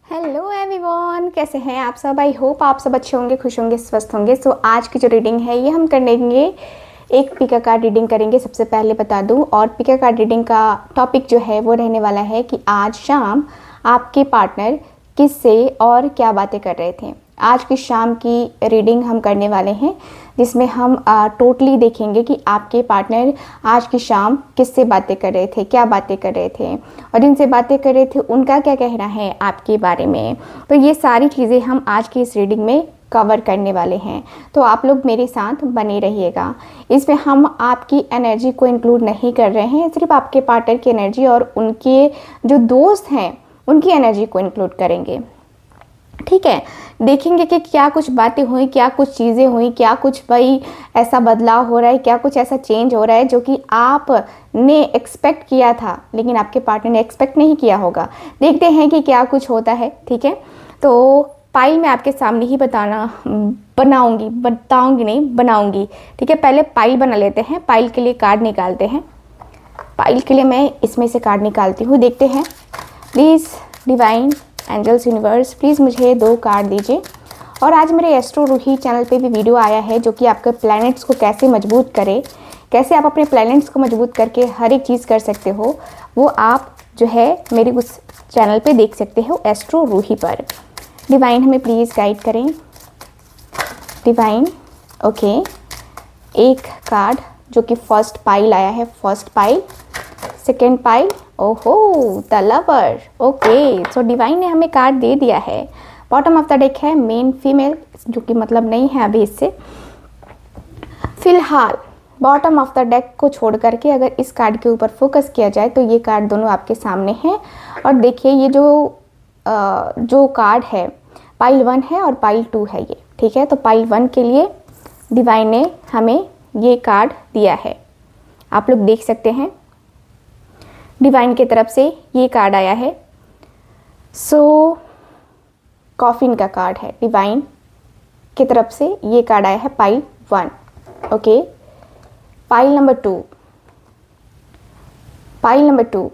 Hello everyone, कैसे हैं आप सब। आई होप आप सब अच्छे होंगे, खुश होंगे, स्वस्थ होंगे। सो आज की जो रीडिंग है ये हम करेंगे, एक पिका कार्ड रीडिंग करेंगे। सबसे पहले बता दूं, और पिका कार्ड रीडिंग का टॉपिक जो है वो रहने वाला है कि आज शाम आपके पार्टनर किससे और क्या बातें कर रहे थे। आज की शाम की रीडिंग हम करने वाले हैं जिसमें हम टोटली देखेंगे कि आपके पार्टनर आज की शाम किससे बातें कर रहे थे, क्या बातें कर रहे थे, और जिनसे बातें कर रहे थे उनका क्या कहना है आपके बारे में। तो ये सारी चीज़ें हम आज की इस रीडिंग में कवर करने वाले हैं, तो आप लोग मेरे साथ बने रहिएगा। इसमें हम आपकी एनर्जी को इंक्लूड नहीं कर रहे हैं, सिर्फ आपके पार्टनर की एनर्जी और उनके जो दोस्त हैं उनकी एनर्जी को इंक्लूड करेंगे। ठीक है, देखेंगे कि क्या कुछ बातें हुई, क्या कुछ चीज़ें हुई, क्या कुछ भाई ऐसा बदलाव हो रहा है, क्या कुछ ऐसा चेंज हो रहा है जो कि आपने एक्सपेक्ट किया था लेकिन आपके पार्टनर ने एक्सपेक्ट नहीं किया होगा। देखते हैं कि क्या कुछ होता है। ठीक है, तो पाइल मैं आपके सामने ही बनाऊंगी। ठीक है, पहले पाइल बना लेते हैं। पाइल के लिए कार्ड निकालते हैं। पाइल के लिए मैं इसमें से कार्ड निकालती हूँ। देखते हैं, please divine angels universe please मुझे 2 कार्ड दीजिए। और आज मेरे एस्ट्रो रूही चैनल पे भी वीडियो आया है जो कि आपके प्लैनेट्स को कैसे मजबूत करे, कैसे आप अपने प्लैनेट्स को मजबूत करके हर एक चीज़ कर सकते हो, वो आप जो है मेरे उस चैनल पे देख सकते हो, एस्ट्रो रूही पर। डिवाइन हमें प्लीज़ गाइड करें। डिवाइन ओके, एक कार्ड जो कि फर्स्ट पाइल आया है, फर्स्ट पाइल, सेकेंड पाइल, ओहो the lover. Okay, so divine ने हमें कार्ड दे दिया है। बॉटम ऑफ द डेक है मेन फीमेल, जो कि मतलब नहीं है अभी इससे फिलहाल। बॉटम ऑफ द डेक को छोड़ करके अगर इस कार्ड के ऊपर फोकस किया जाए तो ये कार्ड दोनों आपके सामने हैं। और देखिए ये जो कार्ड है पाइल 1 है और पाइल 2 है ये। ठीक है, तो पाइल 1 के लिए डिवाइन ने हमें ये कार्ड दिया है, आप लोग देख सकते हैं। डिवाइन की तरफ से ये कार्ड आया है, सो कॉफिन का कार्ड है। डिवाइन की तरफ से ये कार्ड आया है pile 1। Okay, pile number 2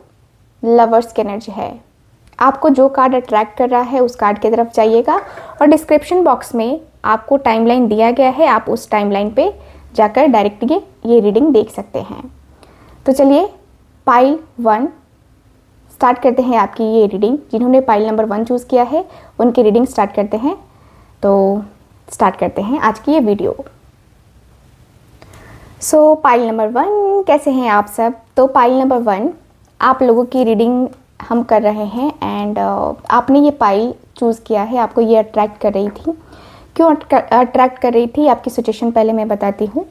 lovers की एनर्जी है। आपको जो कार्ड अट्रैक्ट कर रहा है उस कार्ड की तरफ जाइएगा और डिस्क्रिप्शन बॉक्स में आपको टाइमलाइन दिया गया है, आप उस टाइमलाइन पे जाकर डायरेक्ट ये रीडिंग देख सकते हैं। तो चलिए पाइल 1 स्टार्ट करते हैं आपकी ये रीडिंग। जिन्होंने पाइल नंबर 1 चूज़ किया है उनकी रीडिंग स्टार्ट करते हैं। तो स्टार्ट करते हैं आज की ये वीडियो। सो पाइल नंबर 1, कैसे हैं आप सब। तो पाइल नंबर 1 आप लोगों की रीडिंग हम कर रहे हैं एंड आपने ये पाइल चूज़ किया है, आपको ये अट्रैक्ट कर रही थी। क्यों अट्रैक्ट कर रही थी, आपकी सिचुएशन पहले मैं बताती हूँ।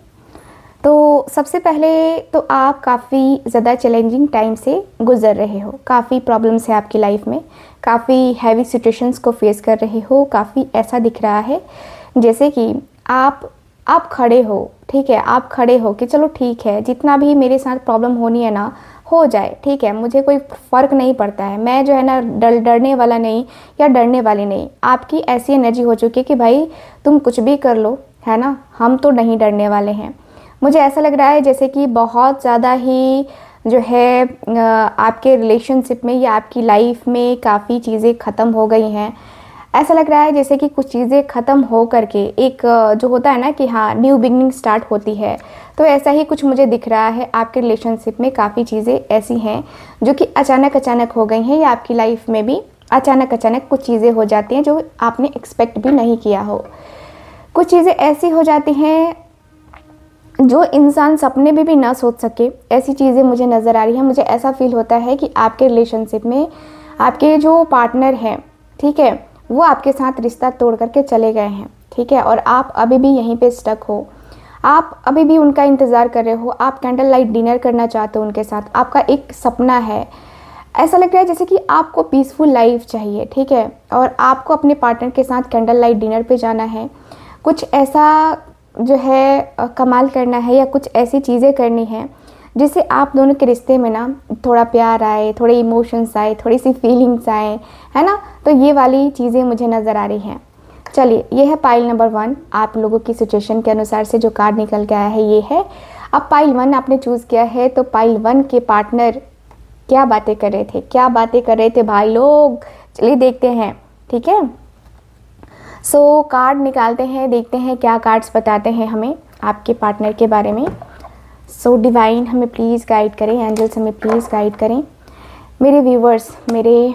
तो सबसे पहले तो आप काफ़ी ज़्यादा चैलेंजिंग टाइम से गुज़र रहे हो, काफ़ी प्रॉब्लम्स है आपकी लाइफ में, काफ़ी हैवी सिचुएशंस को फेस कर रहे हो। काफ़ी ऐसा दिख रहा है जैसे कि आप खड़े हो। ठीक है, आप खड़े हो कि चलो ठीक है, जितना भी मेरे साथ प्रॉब्लम होनी है ना हो जाए, ठीक है, मुझे कोई फ़र्क नहीं पड़ता है, मैं जो है ना डरने वाला नहीं या डरने वाली नहीं। आपकी ऐसी एनर्जी हो चुकी है कि भाई तुम कुछ भी कर लो, है ना, हम तो नहीं डरने वाले हैं। मुझे ऐसा लग रहा है जैसे कि बहुत ज़्यादा ही जो है आपके रिलेशनशिप में या आपकी लाइफ में काफ़ी चीज़ें ख़त्म हो गई हैं। ऐसा लग रहा है जैसे कि कुछ चीज़ें ख़त्म हो करके एक जो होता है ना कि हाँ न्यू बिगनिंग स्टार्ट होती है, तो ऐसा ही कुछ मुझे दिख रहा है। आपके रिलेशनशिप में काफ़ी चीज़ें ऐसी हैं जो कि अचानक हो गई हैं, या आपकी लाइफ में भी अचानक कुछ चीज़ें हो जाती हैं जो आपने एक्सपेक्ट भी नहीं किया हो। कुछ चीज़ें ऐसी हो जाती हैं जो इंसान सपने में भी ना सोच सके, ऐसी चीज़ें मुझे नज़र आ रही हैं। मुझे ऐसा फील होता है कि आपके रिलेशनशिप में आपके जो पार्टनर हैं, ठीक है, वो आपके साथ रिश्ता तोड़ करके चले गए हैं। ठीक है, और आप अभी भी यहीं पे स्टक हो, आप अभी भी उनका इंतज़ार कर रहे हो, आप कैंडल लाइट डिनर करना चाहते हो उनके साथ, आपका एक सपना है। ऐसा लग रहा है जैसे कि आपको पीसफुल लाइफ चाहिए। ठीक है, और आपको अपने पार्टनर के साथ कैंडल लाइट डिनर पे जाना है, कुछ ऐसा जो है कमाल करना है या कुछ ऐसी चीज़ें करनी है जिससे आप दोनों के रिश्ते में ना थोड़ा प्यार आए, थोड़े इमोशंस आए, थोड़ी सी फीलिंग्स आए, है ना। तो ये वाली चीज़ें मुझे नज़र आ रही हैं। चलिए, ये है पाइल नंबर 1। आप लोगों की सिचुएशन के अनुसार से जो कार्ड निकल के आया है ये है। अब पाइल 1 आपने चूज़ किया है, तो पाइल 1 के पार्टनर क्या बातें कर रहे थे, क्या बातें कर रहे थे भाई लोग, चलिए देखते हैं। ठीक है। सो कार्ड निकालते हैं, देखते हैं क्या कार्ड्स बताते हैं हमें आपके पार्टनर के बारे में। सो डिवाइन हमें प्लीज़ गाइड करें, एंजल्स हमें प्लीज़ गाइड करें। मेरे व्यूवर्स, मेरे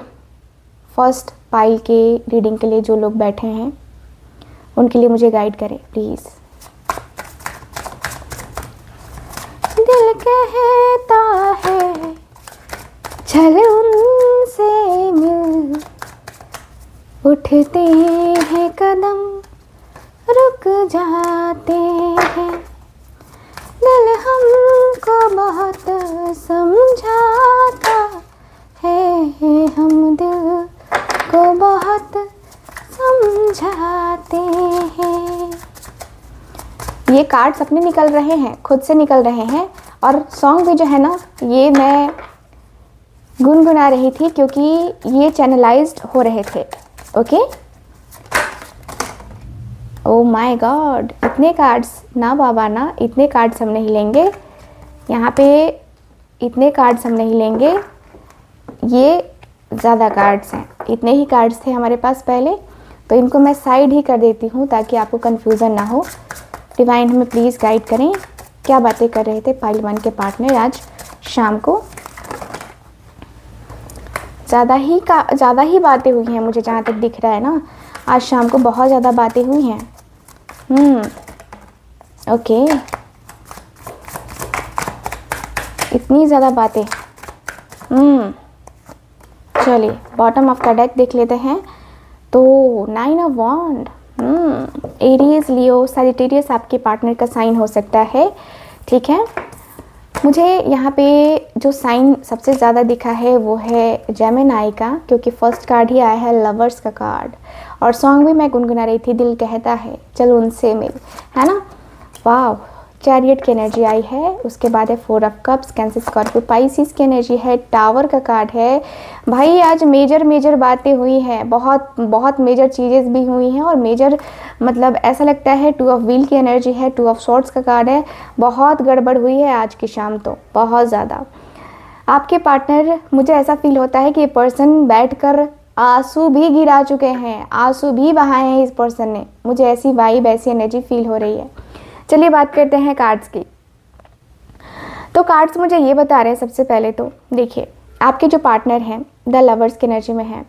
फर्स्ट पाइल के रीडिंग के लिए जो लोग बैठे हैं उनके लिए मुझे गाइड करें प्लीज़। दिल कहता है चल उनसे मिल, उठते हैं कदम रुक जाते हैं, दिल हमको बहुत समझाता है, हम दिल को बहुत समझाते हैं। ये कार्ड्स अपने निकल रहे हैं, खुद से निकल रहे हैं। और सॉन्ग भी जो है ना, ये मैं गुनगुना रही थी क्योंकि ये चैनलाइज्ड हो रहे थे। ओके। ओ माय गॉड, इतने कार्ड्स ना बाबा ना, इतने कार्ड्स हम नहीं लेंगे यहाँ पे, इतने कार्ड्स हम नहीं लेंगे, ये ज़्यादा कार्ड्स हैं। इतने ही कार्ड्स थे हमारे पास पहले, तो इनको मैं साइड ही कर देती हूँ ताकि आपको कन्फ्यूज़न ना हो। डिवाइन हमें प्लीज़ गाइड करें, क्या बातें कर रहे थे पाइल 1 के पार्टनर आज शाम को। ज़्यादा ही बातें हुई हैं मुझे जहाँ तक दिख रहा है ना, आज शाम को बहुत ज़्यादा बातें हुई हैं। ओके, इतनी ज़्यादा बातें। चलिए बॉटम ऑफ द डेक देख लेते हैं। तो 9 of wand, Aries, Leo, Sagittarius आपके पार्टनर का साइन हो सकता है। ठीक है, मुझे यहाँ पे जो साइन सबसे ज़्यादा दिखा है वो है जेमिनी का, क्योंकि फर्स्ट कार्ड ही आया है लवर्स का कार्ड। और सॉन्ग भी मैं गुनगुना रही थी, दिल कहता है चल उनसे मिल, है ना। वाह, चैरियट की एनर्जी आई है। उसके बाद है 4 of cups, cancer, Scorpio, Pisces की एनर्जी है, टावर का कार्ड है। भाई आज मेजर बातें हुई हैं, बहुत मेजर चीज़ें भी हुई हैं। और मेजर मतलब ऐसा लगता है 2 ऑफ व्हील की एनर्जी है, 2 ऑफ सॉर्ड्स का कार्ड है। बहुत गड़बड़ हुई है आज की शाम, तो बहुत ज़्यादा। आपके पार्टनर, मुझे ऐसा फील होता है कि ये पर्सन बैठकर आंसू भी गिरा चुके हैं, आंसू भी बहाए हैं इस पर्सन ने। मुझे ऐसी वाइब, ऐसी एनर्जी फील हो रही है। चलिए बात करते हैं कार्ड्स की। तो कार्ड्स मुझे ये बता रहे हैं, सबसे पहले तो देखिए, आपके जो पार्टनर हैं द लवर्स की एनर्जी में हैं।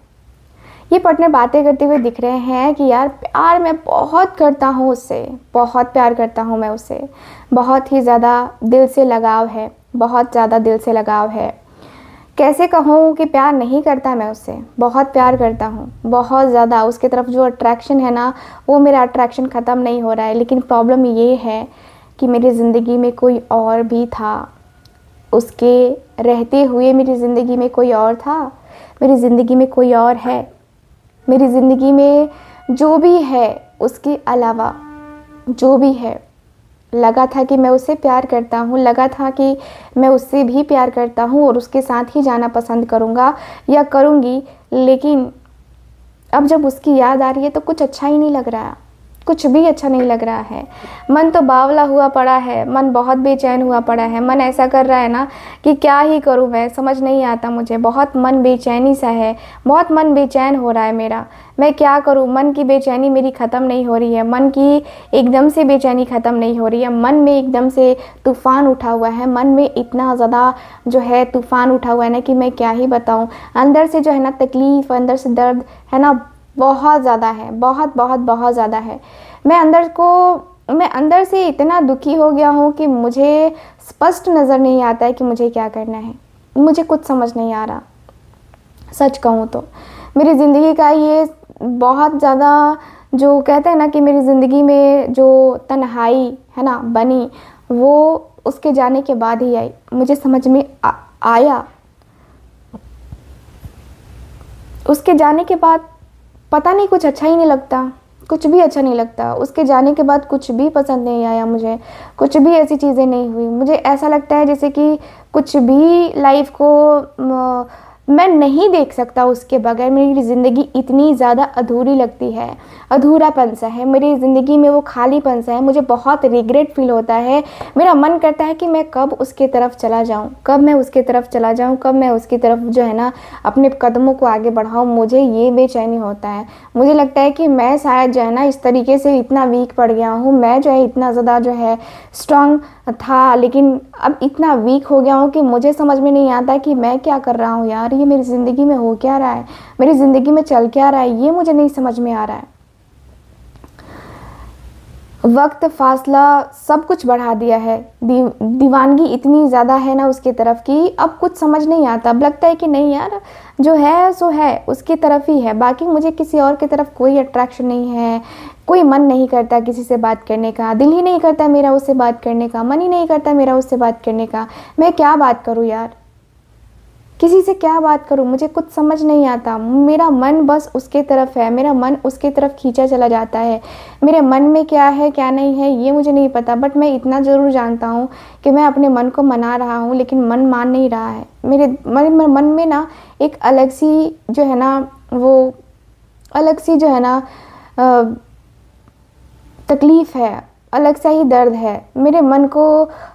ये पार्टनर बातें करते हुए दिख रहे हैं कि यार प्यार मैं बहुत करता हूँ उससे, बहुत प्यार करता हूँ मैं उससे, बहुत ही ज़्यादा दिल से लगाव है, बहुत ज़्यादा दिल से लगाव है। कैसे कहूँ कि प्यार नहीं करता मैं उससे, बहुत प्यार करता हूँ, बहुत ज़्यादा। उसके तरफ जो अट्रैक्शन है ना, वो मेरा अट्रैक्शन ख़त्म नहीं हो रहा है। लेकिन प्रॉब्लम ये है कि मेरी ज़िंदगी में कोई और भी था, उसके रहते हुए मेरी ज़िंदगी में कोई और था, मेरी ज़िंदगी में कोई और है, मेरी ज़िंदगी में जो भी है उसके अलावा जो भी है। लगा था कि मैं उससे प्यार करता हूँ, लगा था कि मैं उससे भी प्यार करता हूँ और उसके साथ ही जाना पसंद करूँगा या करूँगी। लेकिन अब जब उसकी याद आ रही है तो कुछ अच्छा ही नहीं लग रहा, कुछ भी अच्छा नहीं लग रहा है। मन तो बावला हुआ पड़ा है, मन बहुत बेचैन हुआ पड़ा है। मन ऐसा कर रहा है ना कि क्या ही करूँ मैं, समझ नहीं आता मुझे। बहुत मन बेचैनी सा है, बहुत मन बेचैन हो रहा है मेरा। मैं क्या करूँ, मन की बेचैनी मेरी ख़त्म नहीं हो रही है, मन की एकदम से बेचैनी ख़त्म नहीं हो रही है। मन में एकदम से तूफ़ान उठा हुआ है, मन में इतना ज़्यादा जो है तूफ़ान उठा हुआ है ना कि मैं क्या ही बताऊँ। अंदर से जो है ना तकलीफ़, अंदर से दर्द है ना, बहुत ज़्यादा है, बहुत ज़्यादा है। मैं अंदर से इतना दुखी हो गया हूँ कि मुझे स्पष्ट नज़र नहीं आता है कि मुझे क्या करना है। मुझे कुछ समझ नहीं आ रहा, सच कहूँ तो। मेरी ज़िंदगी का ये बहुत ज़्यादा, जो कहते हैं ना कि मेरी ज़िंदगी में जो तन्हाई है ना बनी, वो उसके जाने के बाद ही आई। मुझे समझ में आया उसके जाने के बाद, पता नहीं, कुछ अच्छा ही नहीं लगता, कुछ भी अच्छा नहीं लगता। उसके जाने के बाद कुछ भी पसंद नहीं आया मुझे, कुछ भी ऐसी चीज़ें नहीं हुई। मुझे ऐसा लगता है जैसे कि कुछ भी लाइफ को मैं नहीं देख सकता उसके बगैर। मेरी ज़िंदगी इतनी ज़्यादा अधूरी लगती है, अधूरापन सा है मेरी ज़िंदगी में, वो खालीपन सा है। मुझे बहुत रिग्रेट फील होता है। मेरा मन करता है कि मैं कब उसके तरफ चला जाऊं, कब मैं उसके तरफ चला जाऊं, कब मैं उसकी तरफ जो है ना अपने कदमों को आगे बढ़ाऊं। मुझे ये बेचैनी होता है। मुझे लगता है कि मैं शायद जो है ना इस तरीके से इतना वीक पड़ गया हूँ। मैं जो है इतना ज़्यादा जो है स्ट्रांग था, लेकिन अब इतना वीक हो गया हूँ कि मुझे समझ में नहीं आता कि मैं क्या कर रहा हूँ यार। ये मेरी ज़िंदगी में हो क्या रहा है, मेरी ज़िंदगी में चल क्या रहा है, ये मुझे नहीं समझ में आ रहा है। वक्त, फासला सब कुछ बढ़ा दिया है। दीवानगी इतनी ज़्यादा है ना उसकी तरफ की, अब कुछ समझ नहीं आता। अब लगता है कि नहीं यार, जो है सो है, उसकी तरफ ही है। बाकी मुझे किसी और की तरफ कोई अट्रैक्शन नहीं है। कोई मन नहीं करता किसी से बात करने का, दिल ही नहीं करता मेरा उससे बात करने का, मन ही नहीं करता मेरा उससे बात करने का। मैं क्या बात करूँ यार, किसी से क्या बात करूं, मुझे कुछ समझ नहीं आता। मेरा मन बस उसके तरफ है, मेरा मन उसके तरफ खींचा चला जाता है। मेरे मन में क्या है क्या नहीं है ये मुझे नहीं पता, बट मैं इतना ज़रूर जानता हूँ कि मैं अपने मन को मना रहा हूँ, लेकिन मन मान नहीं रहा है। मेरे मन में ना एक अलग सी जो है ना, वो अलग सी जो है ना तकलीफ़ है, अलग सा ही दर्द है। मेरे मन को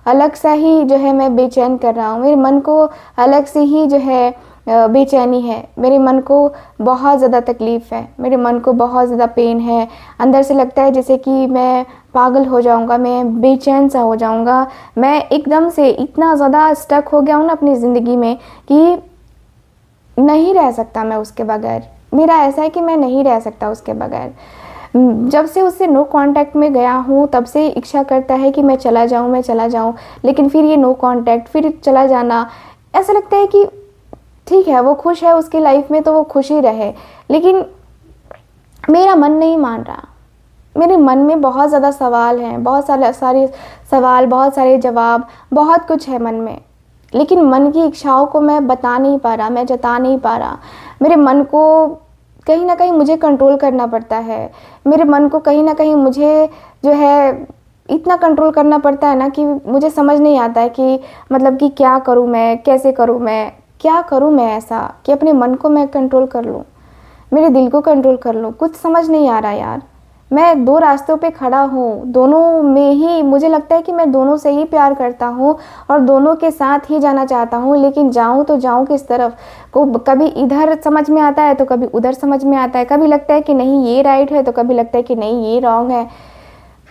अलग सा ही जो है मैं बेचैन कर रहा हूँ। मेरे मन को अलग से ही जो है बेचैनी है। मेरे मन को बहुत ज़्यादा तकलीफ़ है, मेरे मन को बहुत ज़्यादा पेन है। अंदर से लगता है जैसे कि मैं पागल हो जाऊँगा, मैं बेचैन सा हो जाऊँगा। मैं एकदम से इतना ज़्यादा स्टक हो गया हूँ ना अपनी ज़िंदगी में कि नहीं रह सकता मैं उसके बगैर। मेरा ऐसा है कि मैं नहीं रह सकता उसके बगैर। जब से उससे नो कांटेक्ट में गया हूँ तब से इच्छा करता है कि मैं चला जाऊँ, लेकिन फिर ये नो कांटेक्ट, फिर चला जाना। ऐसा लगता है कि ठीक है वो खुश है उसकी लाइफ में तो वो खुश ही रहे, लेकिन मेरा मन नहीं मान रहा। मेरे मन में बहुत ज़्यादा सवाल हैं, बहुत सारे सवाल, बहुत सारे जवाब, बहुत कुछ है मन में, लेकिन मन की इच्छाओं को मैं बता नहीं पा रहा, मैं जता नहीं पा रहा। मेरे मन को कहीं ना कहीं मुझे कंट्रोल करना पड़ता है। मेरे मन को कहीं ना कहीं मुझे जो है इतना कंट्रोल करना पड़ता है ना कि मुझे समझ नहीं आता है कि मतलब कि क्या करूं मैं, कैसे करूं मैं, क्या करूं मैं ऐसा कि अपने मन को मैं कंट्रोल कर लूं, मेरे दिल को कंट्रोल कर लूं। कुछ समझ नहीं आ रहा यार। मैं दो रास्तों पे खड़ा हूँ, दोनों में ही मुझे लगता है कि मैं दोनों से ही प्यार करता हूँ और दोनों के साथ ही जाना चाहता हूँ, लेकिन जाऊँ तो जाऊँ किस तरफ। को कभी इधर समझ में आता है तो कभी उधर समझ में आता है। कभी लगता है कि नहीं ये राइट है तो कभी लगता है कि नहीं ये रॉन्ग है।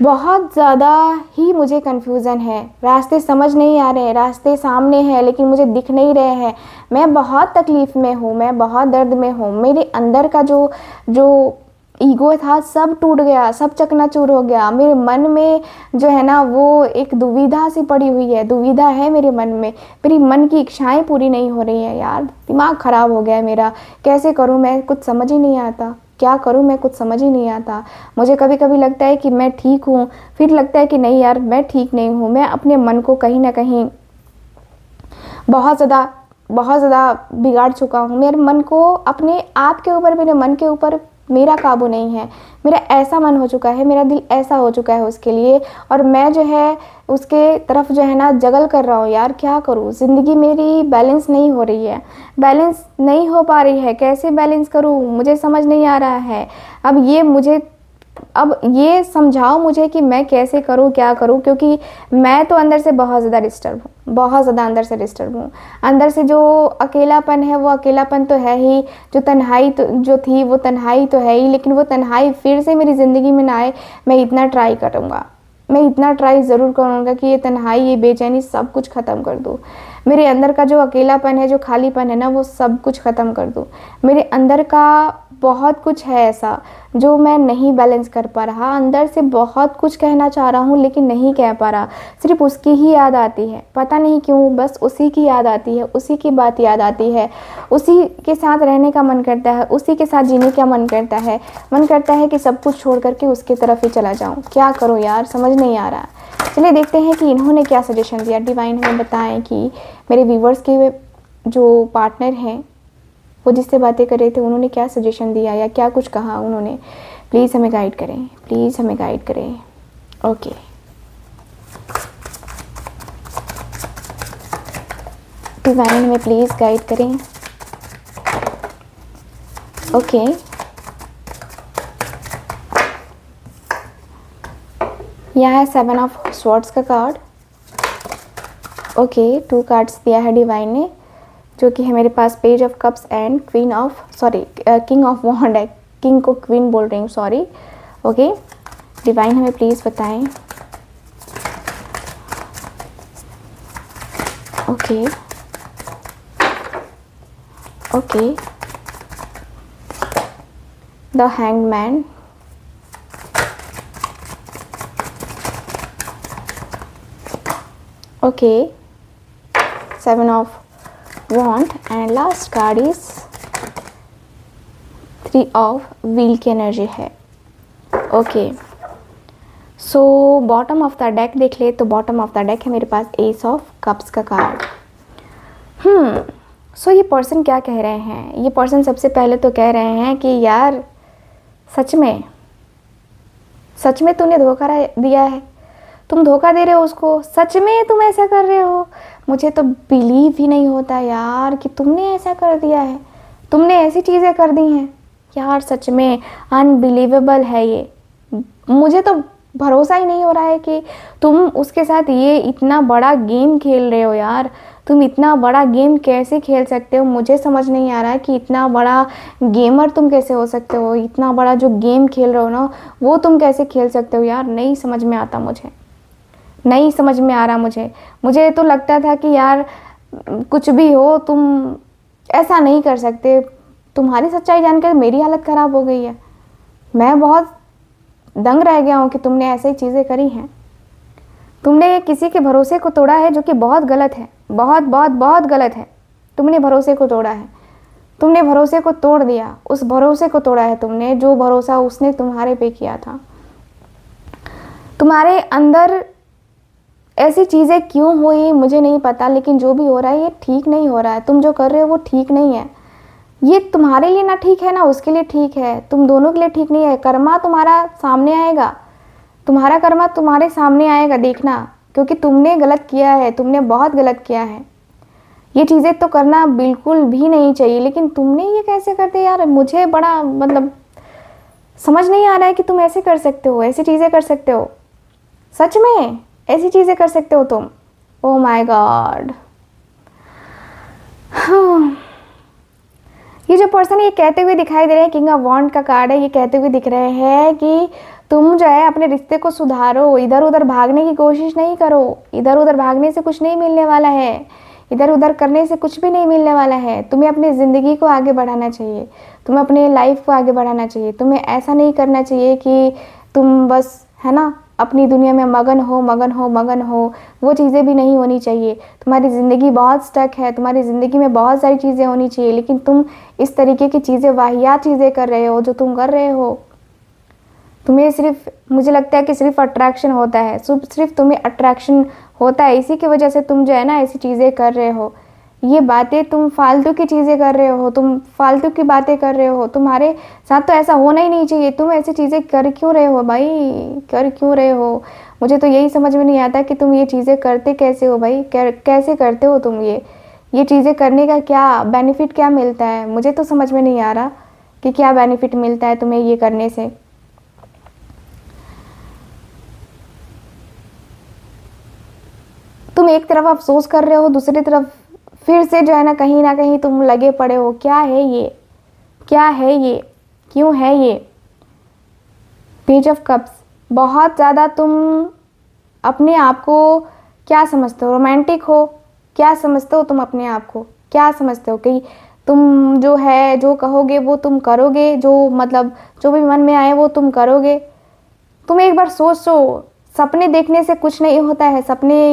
बहुत ज़्यादा ही मुझे कन्फ्यूज़न है, रास्ते समझ नहीं आ रहे हैं, रास्ते सामने हैं लेकिन मुझे दिख नहीं रहे हैं। मैं बहुत तकलीफ़ में हूँ, मैं बहुत दर्द में हूँ। मेरे अंदर का जो ईगो था सब टूट गया, सब चकनाचूर हो गया। मेरे मन में जो है ना वो एक दुविधा सी पड़ी हुई है, दुविधा है मेरे मन में। मेरी मन की इच्छाएं पूरी नहीं हो रही हैं यार। दिमाग ख़राब हो गया है मेरा। कैसे करूं मैं, कुछ समझ ही नहीं आता। क्या करूं मैं, कुछ समझ ही नहीं आता। मुझे कभी कभी लगता है कि मैं ठीक हूँ, फिर लगता है कि नहीं यार मैं ठीक नहीं हूँ। मैं अपने मन को कहीं ना कहीं बहुत ज़्यादा बिगाड़ चुका हूँ। मेरे मन को अपने आप के ऊपर, मेरे मन के ऊपर मेरा काबू नहीं है। मेरा ऐसा मन हो चुका है, मेरा दिल ऐसा हो चुका है उसके लिए, और मैं जो है उसके तरफ जो है ना जगल कर रहा हूँ यार। क्या करूँ, ज़िंदगी मेरी बैलेंस नहीं हो रही है, बैलेंस नहीं हो पा रही है। कैसे बैलेंस करूँ मुझे समझ नहीं आ रहा है। अब ये समझाओ मुझे कि मैं कैसे करूँ, क्या करूँ, क्योंकि मैं तो अंदर से बहुत ज़्यादा डिस्टर्ब हूँ, बहुत ज़्यादा अंदर से डिस्टर्ब हूँ। अंदर से जो अकेलापन है वो अकेलापन तो है ही, जो तन्हाई तो जो थी वो तन्हाई तो है ही, लेकिन वो तन्हाई फिर से मेरी ज़िंदगी में ना आए। मैं इतना ट्राई करूँगा, मैं इतना ट्राई ज़रूर करूँगा कि ये तन्हाई, ये बेचैनी सब कुछ ख़त्म कर दूँ। मेरे अंदर का जो अकेलापन है, जो खालीपन है ना, वो सब कुछ ख़त्म कर दूँ। मेरे अंदर का बहुत कुछ है ऐसा जो मैं नहीं बैलेंस कर पा रहा। अंदर से बहुत कुछ कहना चाह रहा हूँ लेकिन नहीं कह पा रहा। सिर्फ उसकी ही याद आती है, पता नहीं क्यों, बस उसी की याद आती है, उसी की बात याद आती है। उसी के साथ रहने का मन करता है, उसी के साथ जीने का मन करता है। मन करता है कि सब कुछ छोड़ करके उसकी तरफ ही चला जाऊँ। क्या करूँ यार, समझ नहीं आ रहा। चलिए देखते हैं कि इन्होंने क्या सजेशन दिया। डिवाइन हमें बताएं कि मेरे व्यूवर्स के जो पार्टनर हैं, वो जिससे बातें कर रहे थे, उन्होंने क्या सजेशन दिया या क्या कुछ कहा उन्होंने। प्लीज़ हमें गाइड करें, प्लीज़ हमें गाइड करें। ओके, डिवाइन हमें प्लीज़ गाइड करें। ओके, यहाँ है 7 ऑफ स्वॉर्ड्स का कार्ड। ओके, 2 कार्ड्स दिया है डिवाइन ने, जो कि है मेरे पास page of cups and queen of king of wand है। किंग को क्वीन बोल रही हूँ, सॉरी। ओके, डिवाइन हमें प्लीज़ बताएं। Okay okay, the hanged man, okay, 7 of wand and last card is 3 of wheel की एनर्जी है। Okay, so bottom of the deck देख ले तो बॉटम ऑफ द डेक है मेरे पास एस ऑफ कप्स का कार्ड। सो ये पर्सन क्या कह रहे हैं? ये पर्सन सबसे पहले तो कह रहे हैं कि यार सच में तूने धोखा दिया है, तुम धोखा दे रहे हो उसको, सच में तुम ऐसा कर रहे हो। मुझे तो बिलीव ही नहीं होता यार कि तुमने ऐसा कर दिया है, तुमने ऐसी चीज़ें कर दी हैं यार, सच में अनबिलीवेबल है ये। मुझे तो भरोसा ही नहीं हो रहा है कि तुम उसके साथ ये इतना बड़ा गेम खेल रहे हो यार। तुम इतना बड़ा गेम कैसे खेल सकते हो? मुझे समझ नहीं आ रहा है कि इतना बड़ा गेमर तुम कैसे हो सकते हो। इतना बड़ा जो गेम खेल रहे हो ना, वो तुम कैसे खेल सकते हो यार? नहीं समझ में आता, मुझे नहीं समझ में आ रहा। मुझे तो लगता था कि यार कुछ भी हो तुम ऐसा नहीं कर सकते। तुम्हारी सच्चाई जानकर मेरी हालत ख़राब हो गई है। मैं बहुत दंग रह गया हूँ कि तुमने ऐसी चीज़ें करी हैं। तुमने किसी के भरोसे को तोड़ा है, जो कि बहुत गलत है, बहुत बहुत बहुत गलत है। तुमने भरोसे को तोड़ा है, तुमने भरोसे को तोड़ दिया, उस भरोसे को तोड़ा है तुमने, जो भरोसा उसने तुम्हारे पे किया था। तुम्हारे अंदर ऐसी चीज़ें क्यों हुई मुझे नहीं पता, लेकिन जो भी हो रहा है ये ठीक नहीं हो रहा है। तुम जो कर रहे हो वो ठीक नहीं है। ये तुम्हारे लिए ना ठीक है ना उसके लिए ठीक है, तुम दोनों के लिए ठीक नहीं है। कर्मा तुम्हारा सामने आएगा, तुम्हारा कर्मा तुम्हारे सामने आएगा, देखना, क्योंकि तुमने गलत किया है, तुमने बहुत गलत किया है। ये चीज़ें तो करना बिल्कुल भी नहीं चाहिए, लेकिन तुमने ये कैसे कर दिया यार? मुझे बड़ा समझ नहीं आ रहा है कि तुम ऐसे कर सकते हो, ऐसी चीज़ें कर सकते हो। सच में ऐसी चीज़ें कर सकते हो तुम? Oh my God. ये जो पर्सन ये कहते हुए दिखाई दे रहे हैं, किंग ऑफ वॉन्ड का कार्ड है, ये कहते हुए दिख रहे हैं कि तुम जो है अपने रिश्ते को सुधारो, इधर उधर भागने की कोशिश नहीं करो। इधर उधर भागने से कुछ नहीं मिलने वाला है, इधर उधर करने से कुछ भी नहीं मिलने वाला है। तुम्हें अपनी ज़िंदगी को आगे बढ़ाना चाहिए, तुम्हें अपने लाइफ को आगे बढ़ाना चाहिए। तुम्हें ऐसा नहीं करना चाहिए कि तुम बस है ना अपनी दुनिया में मगन हो। वो चीज़ें भी नहीं होनी चाहिए। तुम्हारी ज़िंदगी बहुत स्टक है, तुम्हारी ज़िंदगी में बहुत सारी चीज़ें होनी चाहिए, लेकिन तुम इस तरीके की चीज़ें, वाहियात चीज़ें कर रहे हो जो तुम कर रहे हो। तुम्हें सिर्फ, मुझे लगता है कि सिर्फ अट्रैक्शन होता है, सिर्फ तुम्हें अट्रैक्शन होता है, इसी की वजह से तुम जो है ना ऐसी चीज़ें कर रहे हो। ये बातें तुम फालतू की चीज़ें कर रहे हो, तुम फालतू की बातें कर रहे हो। तुम्हारे साथ तो ऐसा होना ही नहीं चाहिए। तुम ऐसी चीज़ें कर क्यों रहे हो भाई? कर क्यों रहे हो? मुझे तो यही समझ में नहीं आता कि तुम ये चीज़ें करते कैसे हो भाई? कैसे करते हो तुम ये चीज़ें करने का क्या बेनिफिट क्या मिलता है? मुझे तो समझ में नहीं आ रहा कि क्या बेनिफिट मिलता है तुम्हें ये करने से। तुम एक तरफ अफसोस कर रहे हो, दूसरी तरफ फिर से जो है ना कहीं तुम लगे पड़े हो। क्या है ये? क्या है ये? क्यों है ये? Page of cups. बहुत ज़्यादा तुम अपने आप को क्या समझते हो? रोमांटिक हो? क्या समझते हो तुम अपने आप को? क्या समझते हो कि तुम जो है जो कहोगे वो तुम करोगे, जो भी मन में आए वो तुम करोगे? तुम एक बार सोचो, सपने देखने से कुछ नहीं होता है।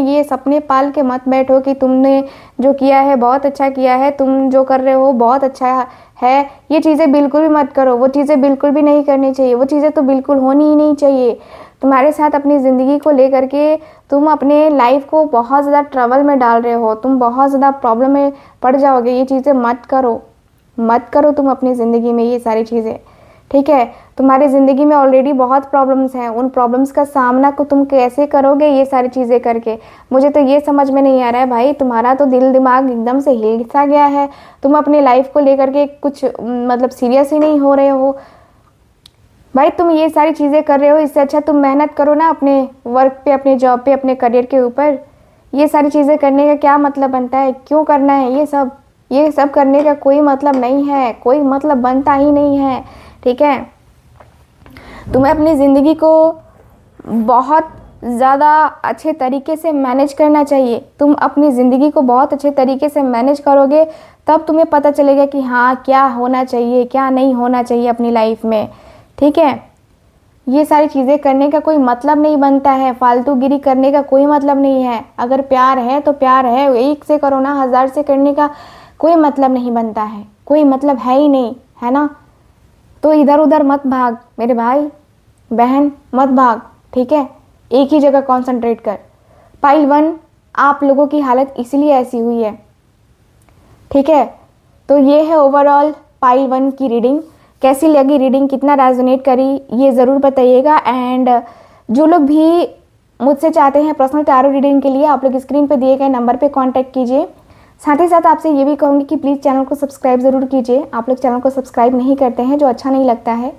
ये सपने पाल के मत बैठो कि तुमने जो किया है बहुत अच्छा किया है, तुम जो कर रहे हो बहुत अच्छा है। ये चीज़ें बिल्कुल भी मत करो, वो चीज़ें बिल्कुल भी नहीं करनी चाहिए, वो चीज़ें तो बिल्कुल होनी ही नहीं चाहिए। तुम्हारे साथ अपनी ज़िंदगी को लेकर के तुम अपने लाइफ को बहुत ज़्यादा ट्रबल में डाल रहे हो, तुम बहुत ज़्यादा प्रॉब्लम में पड़ जाओगे। ये चीज़ें मत करो तुम अपनी ज़िंदगी में ये सारी चीज़ें, ठीक है, तुम्हारी ज़िंदगी में ऑलरेडी बहुत प्रॉब्लम्स हैं, उन प्रॉब्लम्स का सामना को तुम कैसे करोगे ये सारी चीज़ें करके, मुझे तो ये समझ में नहीं आ रहा है भाई। तुम्हारा तो दिल दिमाग एकदम से हिल सा गया है, तुम अपनी लाइफ को लेकर के कुछ मतलब सीरियस ही नहीं हो रहे हो भाई। तुम ये सारी चीज़ें कर रहे हो, इससे अच्छा तुम मेहनत करो ना अपने वर्क पे, अपने जॉब पे, अपने करियर के ऊपर। ये सारी चीज़ें करने का क्या मतलब बनता है, क्यों करना है ये सब करने का कोई मतलब नहीं है, कोई मतलब बनता ही नहीं है, ठीक है। तुम्हें अपनी ज़िंदगी को बहुत ज़्यादा अच्छे तरीके से मैनेज करना चाहिए। तुम अपनी ज़िंदगी को बहुत अच्छे तरीके से मैनेज करोगे तब तुम्हें पता चलेगा कि हाँ क्या होना चाहिए, क्या नहीं होना चाहिए अपनी लाइफ में, ठीक है। ये सारी चीज़ें करने का कोई मतलब नहीं बनता है, फालतूगिरी करने का कोई मतलब नहीं है। अगर प्यार है तो प्यार है, एक से करो ना, 1000 से करने का कोई मतलब नहीं बनता है, कोई मतलब है ही नहीं, है ना। तो इधर उधर मत भाग मेरे भाई बहन, मत भाग, ठीक है। एक ही जगह कंसंट्रेट कर। पाइल 1, आप लोगों की हालत इसलिए ऐसी हुई है, ठीक है। तो ये है ओवरऑल पाइल 1 की रीडिंग। कैसी लगी रीडिंग, कितना रेजोनेट करी, ये ज़रूर बताइएगा। एंड जो लोग भी मुझसे चाहते हैं पर्सनल टैरो रीडिंग के लिए, आप लोग स्क्रीन पे दिए गए नंबर पे कांटेक्ट कीजिए। साथ ही साथ आपसे ये भी कहूँगी कि प्लीज़ चैनल को सब्सक्राइब ज़रूर कीजिए। आप लोग चैनल को सब्सक्राइब नहीं करते हैं, जो अच्छा नहीं लगता है।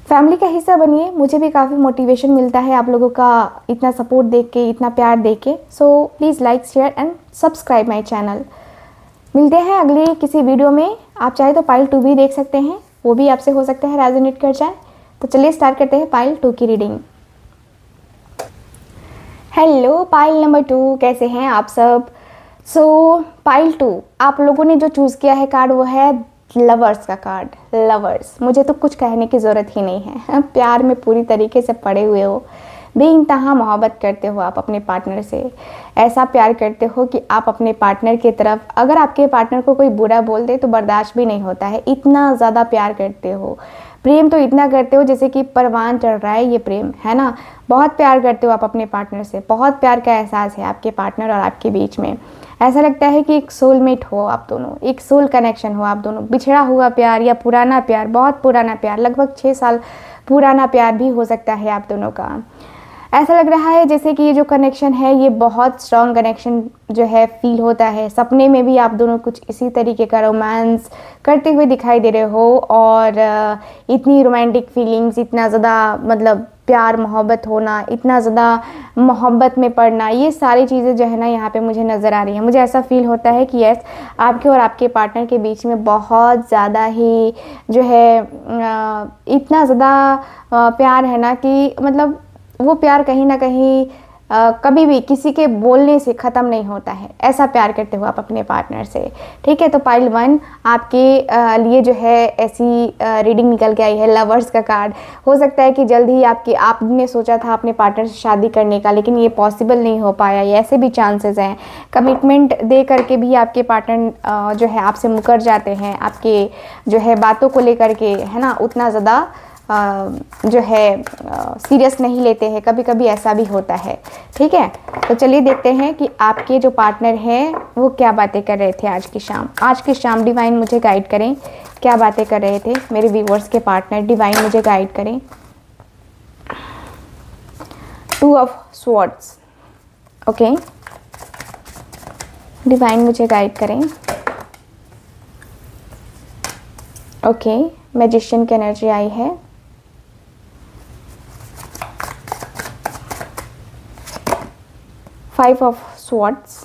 फैमिली का हिस्सा बनिए, मुझे भी काफ़ी मोटिवेशन मिलता है आप लोगों का इतना सपोर्ट देख के, इतना प्यार देख के। So please like, share and subscribe my channel. मिलते हैं अगली किसी वीडियो में। आप चाहे तो पाइल 2 भी देख सकते हैं, वो भी आपसे हो सकता है रेजोनेट कर जाए। तो चलिए स्टार्ट करते हैं पाइल 2 की रीडिंग। हेलो पाइल नंबर 2, कैसे हैं आप सब। सो पाइल 2, आप लोगों ने जो चूज़ किया है कार्ड वो है लवर्स का कार्ड। लवर्स, मुझे तो कुछ कहने की ज़रूरत ही नहीं है। प्यार में पूरी तरीके से पड़े हुए हो, बेइंतहा मोहब्बत करते हो आप अपने पार्टनर से। ऐसा प्यार करते हो कि आप अपने पार्टनर की तरफ, अगर आपके पार्टनर को कोई बुरा बोल दे तो बर्दाश्त भी नहीं होता है, इतना ज़्यादा प्यार करते हो। प्रेम तो इतना करते हो जैसे कि परवान चढ़ रहा है ये प्रेम, है ना। बहुत प्यार करते हो आप अपने पार्टनर से, बहुत प्यार का एहसास है आपके पार्टनर और आपके बीच में। ऐसा लगता है कि एक सोलमेट हो आप दोनों, एक सोल कनेक्शन हो आप दोनों। बिछड़ा हुआ प्यार या पुराना प्यार, बहुत पुराना प्यार, लगभग 6 साल पुराना प्यार भी हो सकता है आप दोनों का। ऐसा लग रहा है जैसे कि ये जो कनेक्शन है ये बहुत स्ट्रॉन्ग कनेक्शन जो है फील होता है। सपने में भी आप दोनों कुछ इसी तरीके का रोमांस करते हुए दिखाई दे रहे हो, और इतनी रोमांटिक फीलिंग्स, इतना ज़्यादा मतलब प्यार मोहब्बत होना, इतना ज़्यादा मोहब्बत में पड़ना, ये सारी चीज़ें जो है ना यहाँ पे मुझे नज़र आ रही हैं। मुझे ऐसा फील होता है कि यस, आपके और आपके पार्टनर के बीच में बहुत ज़्यादा ही जो है इतना ज़्यादा प्यार है ना कि मतलब वो प्यार कहीं ना कहीं कभी भी किसी के बोलने से ख़त्म नहीं होता है। ऐसा प्यार करते हो आप अपने पार्टनर से, ठीक है। तो पाइल 1 आपके लिए जो है ऐसी रीडिंग निकल के आई है, लवर्स का कार्ड। हो सकता है कि जल्द ही आपने सोचा था अपने पार्टनर से शादी करने का, लेकिन ये पॉसिबल नहीं हो पाया, ये ऐसे भी चांसेस हैं। कमिटमेंट दे करके भी आपके पार्टनर जो है आपसे मुकर जाते हैं, आपके जो है बातों को लेकर के, है ना, उतना ज़्यादा जो है सीरियस नहीं लेते हैं। कभी कभी ऐसा भी होता है, ठीक है। तो चलिए देखते हैं कि आपके जो पार्टनर हैं वो क्या बातें कर रहे थे आज की शाम। आज की शाम डिवाइन मुझे गाइड करें, क्या बातें कर रहे थे मेरे व्यूअर्स के पार्टनर, डिवाइन मुझे गाइड करें। 2 ऑफ स्वॉर्ड्स, ओके। डिवाइन मुझे गाइड करें, ओके। मैजिशियन की एनर्जी आई है, 5 ऑफ स्वॉर्ड्स,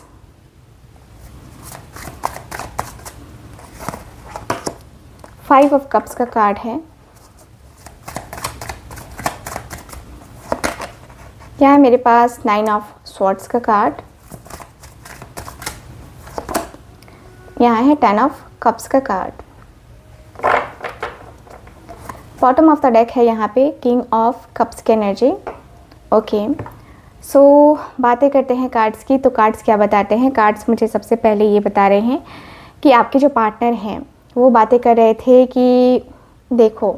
5 ऑफ कप्स का कार्ड है। यहाँ है मेरे पास 9 ऑफ स्वॉर्ड्स का कार्ड, यहाँ है 10 ऑफ कप्स का card. Bottom of the deck है यहाँ पे किंग ऑफ कप्स की एनर्जी, ओके। सो बातें करते हैं कार्ड्स की। तो कार्ड्स क्या बताते हैं, कार्ड्स मुझे सबसे पहले ये बता रहे हैं कि आपके जो पार्टनर हैं वो बातें कर रहे थे कि देखो,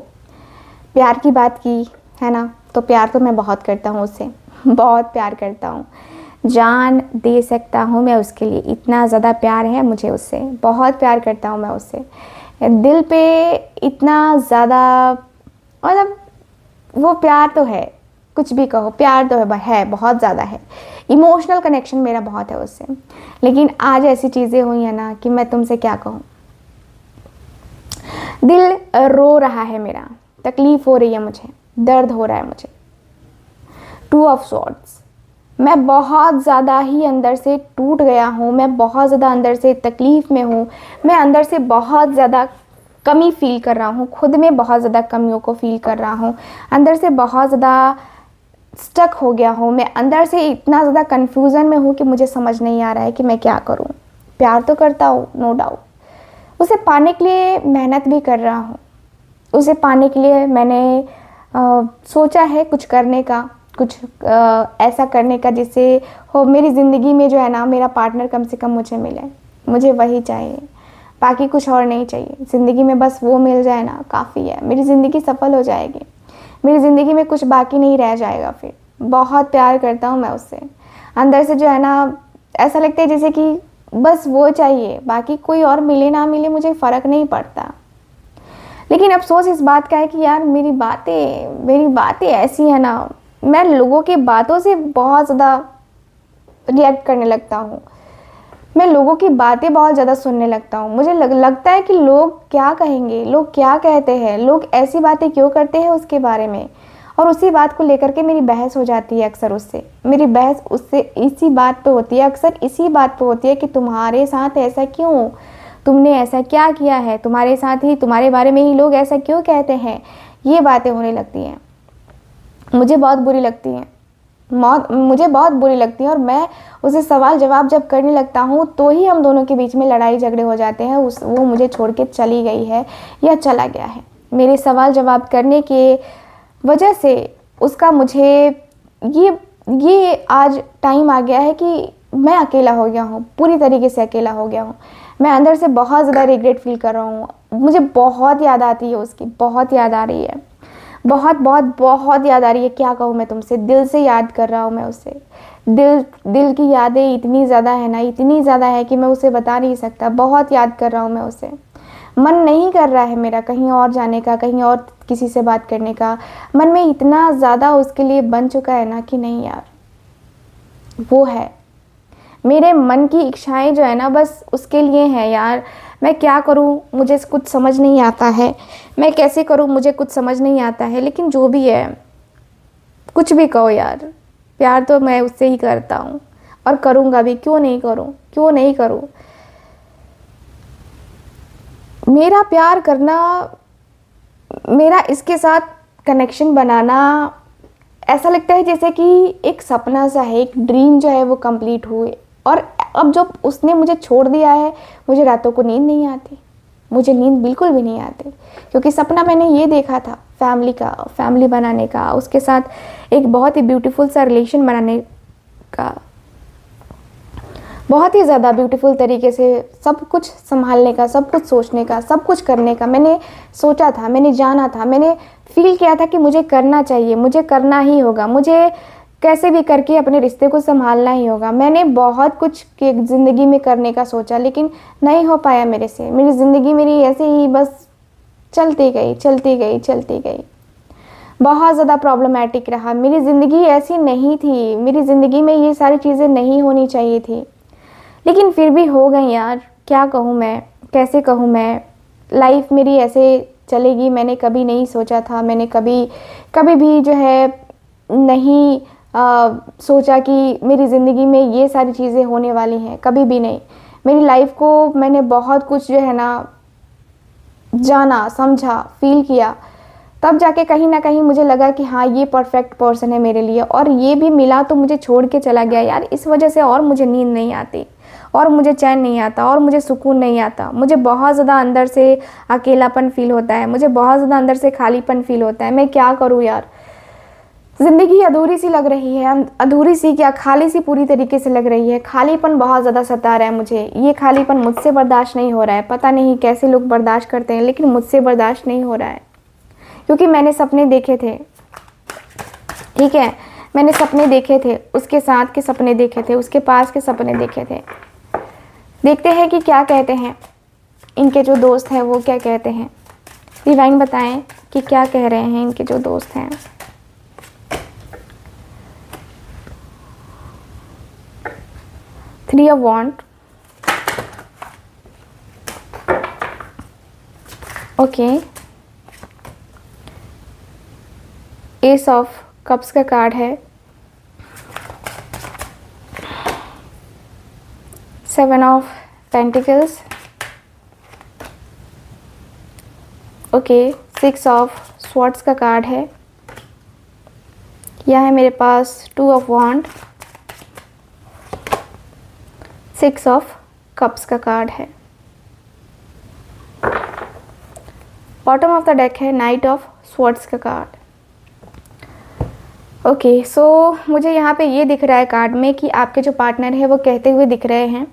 प्यार की बात की है ना, तो प्यार तो मैं बहुत करता हूँ उससे, बहुत प्यार करता हूँ, जान दे सकता हूँ मैं उसके लिए, इतना ज़्यादा प्यार है मुझे उससे, बहुत प्यार करता हूँ मैं उससे। दिल पे इतना ज़्यादा, मतलब वो प्यार तो है, कुछ भी कहो, प्यार तो है बहुत ज़्यादा है, इमोशनल कनेक्शन मेरा बहुत है उससे। लेकिन आज ऐसी चीज़ें हुई हैं ना कि मैं तुमसे क्या कहूँ। दिल रो रहा है मेरा, तकलीफ़ हो रही है मुझे, दर्द हो रहा है मुझे। टू ऑफ सॉर्ड्स, मैं बहुत ज़्यादा ही अंदर से टूट गया हूँ, मैं बहुत ज़्यादा अंदर से तकलीफ़ में हूँ, मैं अंदर से बहुत ज़्यादा कमी फ़ील कर रहा हूँ, खुद में बहुत ज़्यादा कमियों को फ़ील कर रहा हूँ, अंदर से बहुत ज़्यादा स्टक हो गया हूँ, मैं अंदर से इतना ज़्यादा कन्फ्यूज़न में हूँ कि मुझे समझ नहीं आ रहा है कि मैं क्या करूँ। प्यार तो करता हूँ नो डाउट, उसे पाने के लिए मेहनत भी कर रहा हूँ, उसे पाने के लिए मैंने सोचा है कुछ करने का, कुछ ऐसा करने का जिससे हो मेरी ज़िंदगी में जो है ना मेरा पार्टनर कम से कम मुझे मिले, मुझे वही चाहिए, बाकी कुछ और नहीं चाहिए। ज़िंदगी में बस वो मिल जाए ना काफ़ी है, मेरी ज़िंदगी सफल हो जाएगी, मेरी ज़िंदगी में कुछ बाकी नहीं रह जाएगा। फिर बहुत प्यार करता हूँ मैं उससे, अंदर से जो है ना ऐसा लगता है जैसे कि बस वो चाहिए, बाकी कोई और मिले ना मिले मुझे फ़र्क नहीं पड़ता। लेकिन अफसोस इस बात का है कि यार मेरी बातें ऐसी है ना, मैं लोगों की बातों से बहुत ज़्यादा रिएक्ट करने लगता हूँ, मैं लोगों की बातें बहुत ज़्यादा सुनने लगता हूँ। मुझे लगता है कि लोग क्या कहेंगे, लोग क्या कहते हैं, लोग ऐसी बातें क्यों करते हैं उसके बारे में, और उसी बात को लेकर के मेरी बहस हो जाती है अक्सर उससे। मेरी बहस उससे इसी बात पे होती है, अक्सर इसी बात पे होती है कि तुम्हारे साथ ऐसा क्यों, तुमने ऐसा क्या किया है, तुम्हारे साथ ही, तुम्हारे बारे में ही लोग ऐसा क्यों कहते हैं, ये बातें होने लगती हैं। मुझे बहुत बुरी लगती हैं, मुझे बहुत बुरी लगती है, और मैं उसे सवाल जवाब जब करने लगता हूँ तो ही हम दोनों के बीच में लड़ाई झगड़े हो जाते हैं। वो मुझे छोड़ के चली गई है या चला गया है। मेरे सवाल जवाब करने के वजह से उसका मुझे ये आज टाइम आ गया है कि मैं अकेला हो गया हूँ, पूरी तरीके से अकेला हो गया हूँ। मैं अंदर से बहुत ज़्यादा रिग्रेट फील कर रहा हूँ, मुझे बहुत याद आती है उसकी, बहुत याद आ रही है, बहुत बहुत बहुत याद आ रही है। क्या कहूँ मैं तुमसे, दिल से याद कर रहा हूँ मैं उसे। दिल की यादें इतनी ज़्यादा है ना, इतनी ज़्यादा है कि मैं उसे बता नहीं सकता। बहुत याद कर रहा हूँ मैं उसे। मन नहीं कर रहा है मेरा कहीं और जाने का, कहीं और किसी से बात करने का। मन में इतना ज़्यादा उसके लिए बन चुका है ना कि नहीं यार, वो है मेरे मन की इच्छाएं जो है ना बस उसके लिए हैं यार। मैं क्या करूं, मुझे कुछ समझ नहीं आता है, मैं कैसे करूं, मुझे कुछ समझ नहीं आता है। लेकिन जो भी है, कुछ भी कहो यार, प्यार तो मैं उससे ही करता हूं और करूंगा भी। क्यों नहीं करूं, क्यों नहीं करूं। मेरा प्यार करना, मेरा इसके साथ कनेक्शन बनाना ऐसा लगता है जैसे कि एक सपना सा है, एक ड्रीम जो है वो कंप्लीट हुए। और अब जब उसने मुझे छोड़ दिया है, मुझे रातों को नींद नहीं आती, मुझे नींद बिल्कुल भी नहीं आती। क्योंकि सपना मैंने ये देखा था फैमिली का, फैमिली बनाने का, उसके साथ एक बहुत ही ब्यूटीफुल सा रिलेशन बनाने का, बहुत ही ज़्यादा ब्यूटीफुल तरीके से सब कुछ संभालने का, सब कुछ सोचने का, सब कुछ करने का मैंने सोचा था, मैंने जाना था, मैंने फील किया था कि मुझे करना चाहिए, मुझे करना ही होगा, मुझे कैसे भी करके अपने रिश्ते को संभालना ही होगा। मैंने बहुत कुछ ज़िंदगी में करने का सोचा, लेकिन नहीं हो पाया मेरे से। मेरी ज़िंदगी मेरी ऐसे ही बस चलती गई, चलती गई, चलती गई। बहुत ज़्यादा प्रॉब्लमेटिक रहा। मेरी ज़िंदगी ऐसी नहीं थी, मेरी ज़िंदगी में ये सारी चीज़ें नहीं होनी चाहिए थी, लेकिन फिर भी हो गई यार। क्या कहूँ मैं, कैसे कहूँ मैं, लाइफ मेरी ऐसे चलेगी मैंने कभी नहीं सोचा था। मैंने कभी भी जो है नहीं सोचा कि मेरी ज़िंदगी में ये सारी चीज़ें होने वाली हैं, कभी भी नहीं। मेरी लाइफ को मैंने बहुत कुछ जो है ना जाना, समझा, फील किया, तब जाके कहीं ना कहीं मुझे लगा कि हाँ ये परफेक्ट पर्सन है मेरे लिए। और ये भी मिला तो मुझे छोड़ के चला गया यार। इस वजह से और मुझे नींद नहीं आती, और मुझे चैन नहीं आता, और मुझे सुकून नहीं आता। मुझे बहुत ज़्यादा अंदर से अकेलापन फील होता है, मुझे बहुत ज़्यादा अंदर से खालीपन फील होता है। मैं क्या करूँ यार, ज़िंदगी अधूरी सी लग रही है, अधूरी सी क्या, खाली सी पूरी तरीके से लग रही है। खालीपन बहुत ज़्यादा सता रहा है मुझे। ये खालीपन मुझसे बर्दाश्त नहीं हो रहा है। पता नहीं कैसे लोग बर्दाश्त करते हैं, लेकिन मुझसे बर्दाश्त नहीं हो रहा है। क्योंकि मैंने सपने देखे थे, ठीक है, मैंने सपने देखे थे, उसके साथ के सपने देखे थे, उसके पास के सपने देखे थे। देखते हैं कि क्या कहते हैं, इनके जो दोस्त हैं वो क्या कहते हैं। डिवाइन बताएं कि क्या कह रहे हैं इनके जो दोस्त हैं। Three of wand, okay. Ace of cups का कार्ड है, 7 of pentacles, okay. 6 of swords का कार्ड है। यह है मेरे पास 2 ऑफ वॉन्ड, 6 ऑफ कप्स का कार्ड है। बॉटम ऑफ द डेक है नाइट ऑफ स्वॉर्ड्स का कार्ड। ओके, सो मुझे यहाँ पे ये दिख रहा है कार्ड में कि आपके जो पार्टनर है वो कहते हुए दिख रहे हैं,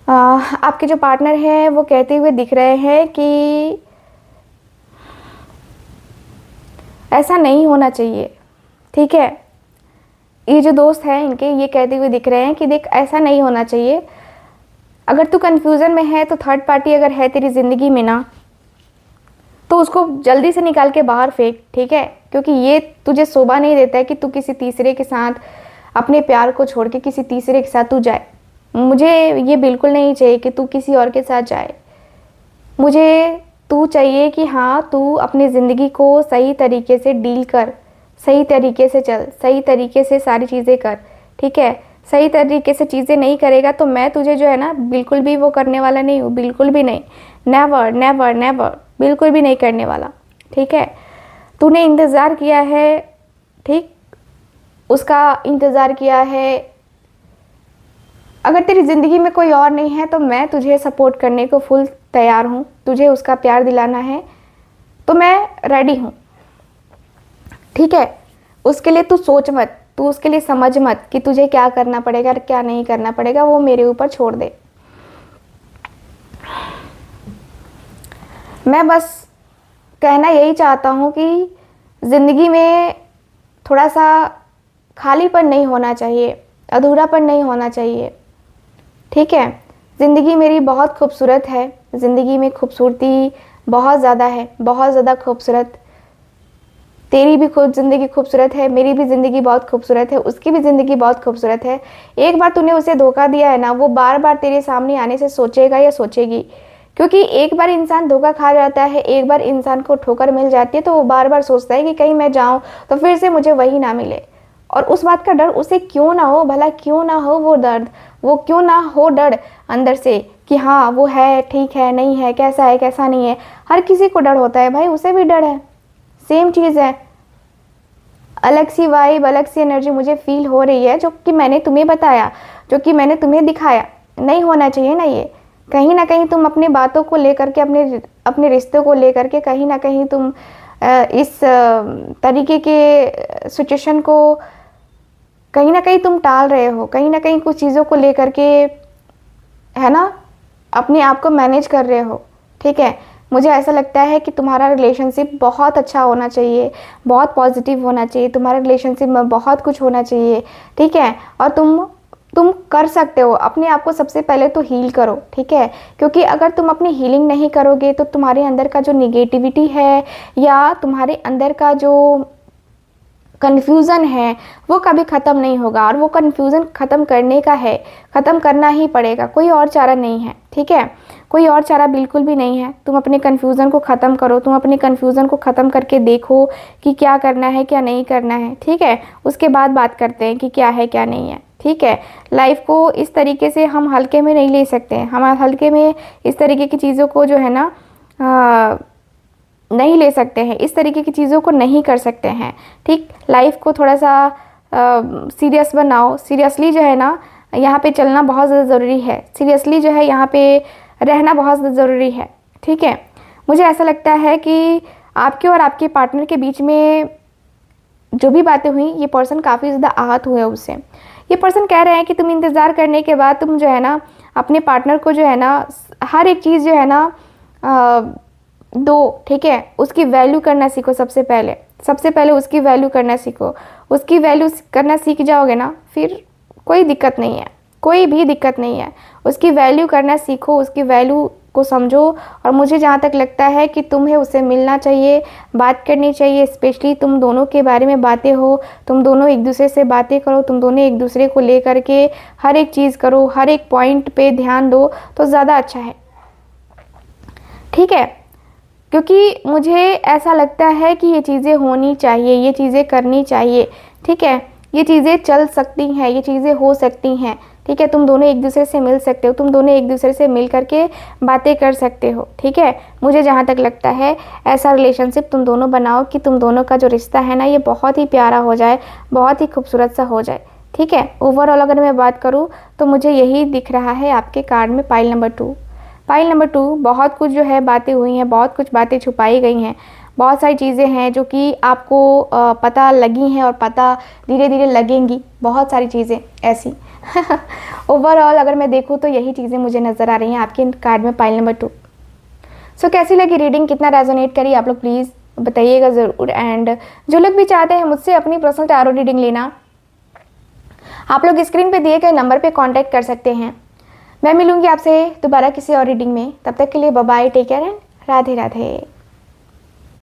आपके जो पार्टनर है वो कहते हुए दिख रहे हैं कि ऐसा नहीं होना चाहिए, ठीक है। ये जो दोस्त हैं इनके ये कहते हुए दिख रहे हैं कि देख ऐसा नहीं होना चाहिए। अगर तू कन्फ्यूज़न में है तो थर्ड पार्टी अगर है तेरी ज़िंदगी में ना, तो उसको जल्दी से निकाल के बाहर फेंक, ठीक है। क्योंकि ये तुझे शोभा नहीं देता है कि तू किसी तीसरे के साथ अपने प्यार को छोड़ के किसी तीसरे के साथ तू जाए। मुझे ये बिल्कुल नहीं चाहिए कि तू किसी और के साथ जाए। मुझे तू चाहिए कि हाँ तू अपनी ज़िंदगी को सही तरीके से डील कर, सही तरीके से चल, सही तरीके से सारी चीज़ें कर, ठीक है। सही तरीके से चीज़ें नहीं करेगा तो मैं तुझे जो है ना बिल्कुल भी वो करने वाला नहीं हूँ, बिल्कुल भी नहीं। नेवर नेवर नेवर, बिल्कुल भी नहीं करने वाला, ठीक है। तूने इंतज़ार किया है, ठीक, उसका इंतज़ार किया है। अगर तेरी ज़िंदगी में कोई और नहीं है तो मैं तुझे सपोर्ट करने को फुल तैयार हूँ। तुझे उसका प्यार दिलाना है तो मैं रेडी हूँ, ठीक है। उसके लिए तू सोच मत, तू उसके लिए समझ मत कि तुझे क्या करना पड़ेगा और क्या नहीं करना पड़ेगा, वो मेरे ऊपर छोड़ दे। मैं बस कहना यही चाहता हूँ कि ज़िंदगी में थोड़ा सा खालीपन नहीं होना चाहिए, अधूरापन नहीं होना चाहिए, ठीक है। ज़िंदगी मेरी बहुत खूबसूरत है, ज़िंदगी में खूबसूरती बहुत ज़्यादा है, बहुत ज़्यादा खूबसूरत। तेरी भी खुद ज़िंदगी खूबसूरत है, मेरी भी ज़िंदगी बहुत खूबसूरत है, उसकी भी ज़िंदगी बहुत खूबसूरत है। एक बार तूने उसे धोखा दिया है ना, वो बार बार तेरे सामने आने से सोचेगा या सोचेगी। क्योंकि एक बार इंसान धोखा खा जाता है, एक बार इंसान को ठोकर मिल जाती है तो वो बार बार सोचता है कि कहीं मैं जाऊँ तो फिर से मुझे वही ना मिले। और उस बात का डर उसे क्यों ना हो, भला क्यों ना हो वो दर्द, वो क्यों ना हो डर अंदर से कि हाँ वो है, ठीक है, नहीं है, कैसा नहीं है। हर किसी को डर होता है भाई, उसे भी डर है, सेम चीज़ है। अलग सी वाइब, अलग सी एनर्जी मुझे फील हो रही है, जो कि मैंने तुम्हें बताया, जो कि मैंने तुम्हें दिखाया। नहीं होना चाहिए ना ये। कहीं ना कहीं तुम अपनी बातों को लेकर के, अपने रिश्तों को लेकर के कहीं ना कहीं तुम इस तरीके के सिचुएशन को कहीं ना कहीं तुम टाल रहे हो, कहीं ना कहीं कुछ चीज़ों को लेकर के, है ना, अपने आप को मैनेज कर रहे हो, ठीक है। मुझे ऐसा लगता है कि तुम्हारा रिलेशनशिप बहुत अच्छा होना चाहिए, बहुत पॉजिटिव होना चाहिए, तुम्हारे रिलेशनशिप में बहुत कुछ होना चाहिए, ठीक है। और तुम कर सकते हो। अपने आप को सबसे पहले तो हील करो, ठीक है। क्योंकि अगर तुम अपनी हीलिंग नहीं करोगे तो तुम्हारे अंदर का जो निगेटिविटी है या तुम्हारे अंदर का जो कन्फ्यूज़न है वो कभी ख़त्म नहीं होगा। और वो कन्फ्यूज़न ख़त्म करने का है, ख़त्म करना ही पड़ेगा, कोई और चारा नहीं है, ठीक है। कोई और चारा बिल्कुल भी नहीं है। तुम अपने कन्फ्यूज़न को ख़त्म करो, तुम अपने कन्फ्यूज़न को ख़त्म करके देखो कि क्या करना है क्या नहीं करना है, ठीक है। उसके बाद बात करते हैं कि क्या है क्या नहीं है, ठीक है। लाइफ को इस तरीके से हम हल्के में नहीं ले सकते हैं। हम हल्के में इस तरीके की चीज़ों को जो है ना नहीं ले सकते हैं, इस तरीके की चीज़ों को नहीं कर सकते हैं, ठीक। लाइफ को थोड़ा सा सीरियस बनाओ। सीरियसली जो है ना यहाँ पे चलना बहुत ज़्यादा ज़रूरी है। सीरियसली जो है यहाँ पे रहना बहुत ज़्यादा ज़रूरी है, ठीक है। मुझे ऐसा लगता है कि आपके और आपके पार्टनर के बीच में जो भी बातें हुई, ये पर्सन काफ़ी ज़्यादा आहत हुए उससे। ये पर्सन कह रहे हैं कि तुम इंतज़ार करने के बाद तुम जो है ना अपने पार्टनर को जो है ना हर एक चीज़ जो है ना दो, ठीक है। उसकी वैल्यू करना सीखो। सबसे पहले उसकी वैल्यू करना सीखो। उसकी वैल्यू करना सीख जाओगे ना फिर कोई दिक्कत नहीं है, कोई भी दिक्कत नहीं है। उसकी वैल्यू करना सीखो, उसकी वैल्यू को समझो और मुझे जहाँ तक लगता है कि तुम्हें उससे मिलना चाहिए, बात करनी चाहिए। स्पेशली तुम दोनों के बारे में बातें हो, तुम दोनों एक दूसरे से बातें करो, तुम दोनों एक दूसरे को ले करके हर एक चीज़ करो, हर एक पॉइंट पे ध्यान दो तो ज़्यादा अच्छा है, ठीक है। क्योंकि मुझे ऐसा लगता है कि ये चीज़ें होनी चाहिए, ये चीज़ें करनी चाहिए, ठीक है। ये चीज़ें चल सकती हैं, ये चीज़ें हो सकती हैं, ठीक है। तुम दोनों एक दूसरे से मिल सकते हो, तुम दोनों एक दूसरे से मिल करके बातें कर सकते हो, ठीक है। मुझे जहाँ तक लगता है ऐसा रिलेशनशिप तुम दोनों बनाओ कि तुम दोनों का जो रिश्ता है ना ये बहुत ही प्यारा हो जाए, बहुत ही खूबसूरत सा हो जाए, ठीक है। ओवरऑल अगर मैं बात करूँ तो मुझे यही दिख रहा है आपके कार्ड में पाइल नंबर 2। पाइल नंबर 2, बहुत कुछ जो है बातें हुई हैं, बहुत कुछ बातें छुपाई गई हैं, बहुत सारी चीज़ें हैं जो कि आपको पता लगी हैं और पता धीरे धीरे लगेंगी, बहुत सारी चीज़ें ऐसी ओवरऑल अगर मैं देखूँ तो यही चीज़ें मुझे नज़र आ रही हैं आपके कार्ड में पाइल नंबर 2। सो कैसी लगी रीडिंग, कितना रेजोनेट करी आप लोग प्लीज़ बताइएगा ज़रूर। एंड जो लोग भी चाहते हैं मुझसे अपनी पर्सनल टैरो रीडिंग लेना, आप लोग स्क्रीन पे दिए गए नंबर पे कांटेक्ट कर सकते हैं। मैं मिलूंगी आपसे दोबारा किसी और रीडिंग में, तब तक के लिए bye bye, take care and Radhe Radhe.